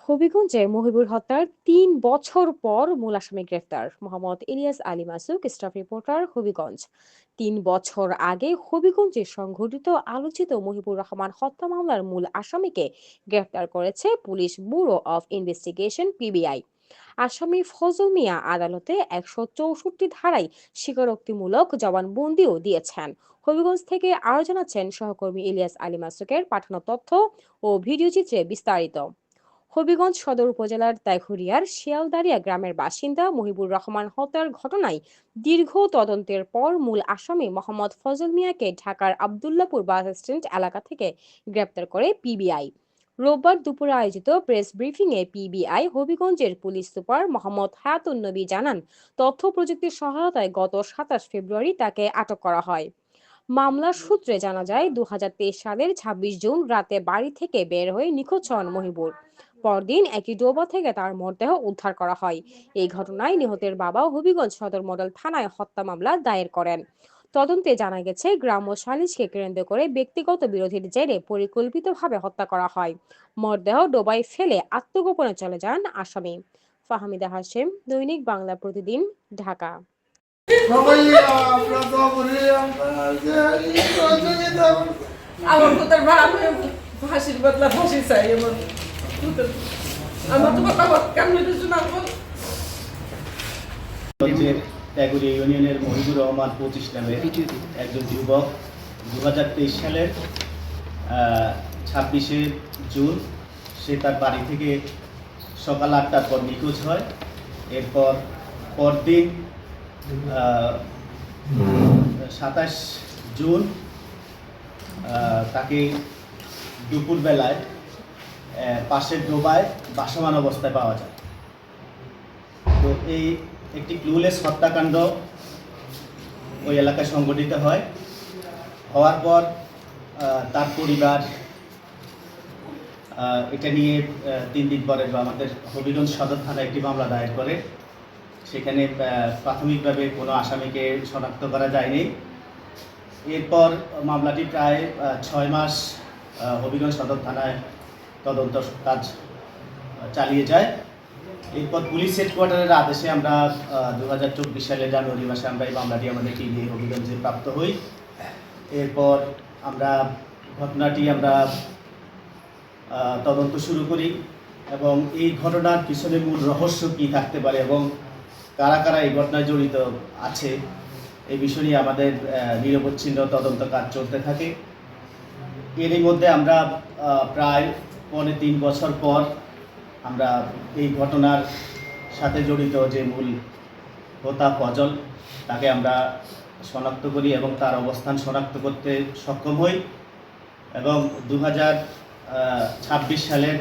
হবিগঞ্জে মহিবুর হত্যার ৩ বছর পর মূল আসামি গ্রেফতার। মোহাম্মদ ইলিয়াস আলী মাসুক, স্টাফ রিপোর্টার, হবিগঞ্জ। ৩ বছর আগে হবিগঞ্জে সংঘটিত আলোচিত মহিবুর রহমান হত্যা মামলার মূল আসামিকে গ্রেফতার করেছে police bureau of investigation PBI. আসামি ফজল মিয়া আদালতে ১৬৪ ধারায় স্বীকারোক্তিমূলক জবানবন্দিও দিয়েছেন। হবিগঞ্জ থেকে আরো জানাচ্ছেন সহকর্মী ইলিয়াস আলী মাসুকের পাঠানো তথ্য ও ভিডিওচিত্রে বিস্তারিত। হবিগঞ্জ সদর উপজেলার তাইঘরিয়ার শিয়ালদারিয়া গ্রামের বাসিন্দা মহিবুর রহমান হত্যার ঘটনায় দীর্ঘ তদন্তের পর মূল আসামি মোহাম্মদ ফজল মিয়াকে ঢাকার আবদুল্লাপুর বাস স্ট্যান্ড এলাকা থেকে গ্রেপ্তার করে পিবিআই। রোববার দুপুরে আয়োজিত প্রেস ব্রিফিংয়ে পিবিআই হবিগঞ্জের পুলিশ সুপার মোহাম্মদ হায়াতুন নবী জানান, তথ্য প্রযুক্তির সহায়তায় গত ২৭ ফেব্রুয়ারি তাকে আটক করা হয়। মামলার সূত্রে জানা যায়, ২০২৩ সালের ২৬ জুন রাতে বাড়ি থেকে বের হয়ে নিখোঁজ হন মহিবুর। পরদিন একই ডোবা থেকে তার মরদেহ উদ্ধার করা হয়। এই ঘটনায় নিহতের বাবা হবিগঞ্জ সদর মডেল থানায় হত্যা মামলা দায়ের করেন। তদন্তে জানা গেছে, গ্রাম্য সালিশকে কেন্দ্র করে ব্যক্তিগত বিরোধের জেরে পরিকল্পিতভাবে হত্যা করা হয়। মরদেহ ডোবায় ফেলে আত্মগোপনে চলে যান আসামি। ফাহমিদা হাশেম, দৈনিক বাংলা প্রতিদিন, ঢাকা। আমার পুত্রের ফাঁসির বদলা ফাঁসি চাই। আমার তো কথা কেমন শোনাবো। টাইগুরিয়া ইউনিয়নের মহিবুর রহমান ২৫ নামের একজন যুবক ২০২৩ সালের ২৬শে জুন সে তার বাড়ি থেকে সকাল ৮টার পর নিখোঁজ হয়। এরপর পরদিন ২৭ জুন তাকে দুপুরবেলায় পাশের ডোবায় ভাসমান অবস্থায় পাওয়া যায়। তো এই একটি ক্লুলেস হত্যাকাণ্ড ওই এলাকায় সংঘটিত হয়। হওয়ার পর তার পরিবার এটা নিয়ে ৩ দিন পরে আমাদের হবিগঞ্জ সদর থানায় একটি মামলা দায়ের করে। সেখানে প্রাথমিকভাবে কোনো আসামিকে শনাক্ত করা যায়নি। এরপর মামলাটি প্রায় ৬ মাস হবিগঞ্জ সদর থানায় তদন্ত কাজ চালিয়ে যায়। এরপর পুলিশ হেডকোয়ার্টারের আদেশে আমরা ২০২৪ সালের জানুয়ারি মাসে আমরা এই মামলাটি আমাদের টিভি হবিগঞ্জে প্রাপ্ত হই। এরপর আমরা ঘটনাটি তদন্ত শুরু করি এবং এই ঘটনার পিছনে মূল রহস্য কী থাকতে পারে এবং কারা কারা এই ঘটনায় জড়িত আছে এই বিষয় নিয়ে আমাদের নিরবচ্ছিন্ন তদন্ত কাজ চলতে থাকে। এরই মধ্যে আমরা প্রায় ৩.৫ বছর পর আমরা এই ঘটনার সাথে জড়িত যে মূল হোতা ফজল তাকে আমরা শনাক্ত করি এবং তার অবস্থান শনাক্ত করতে সক্ষম হই এবং ২০২৬ সালের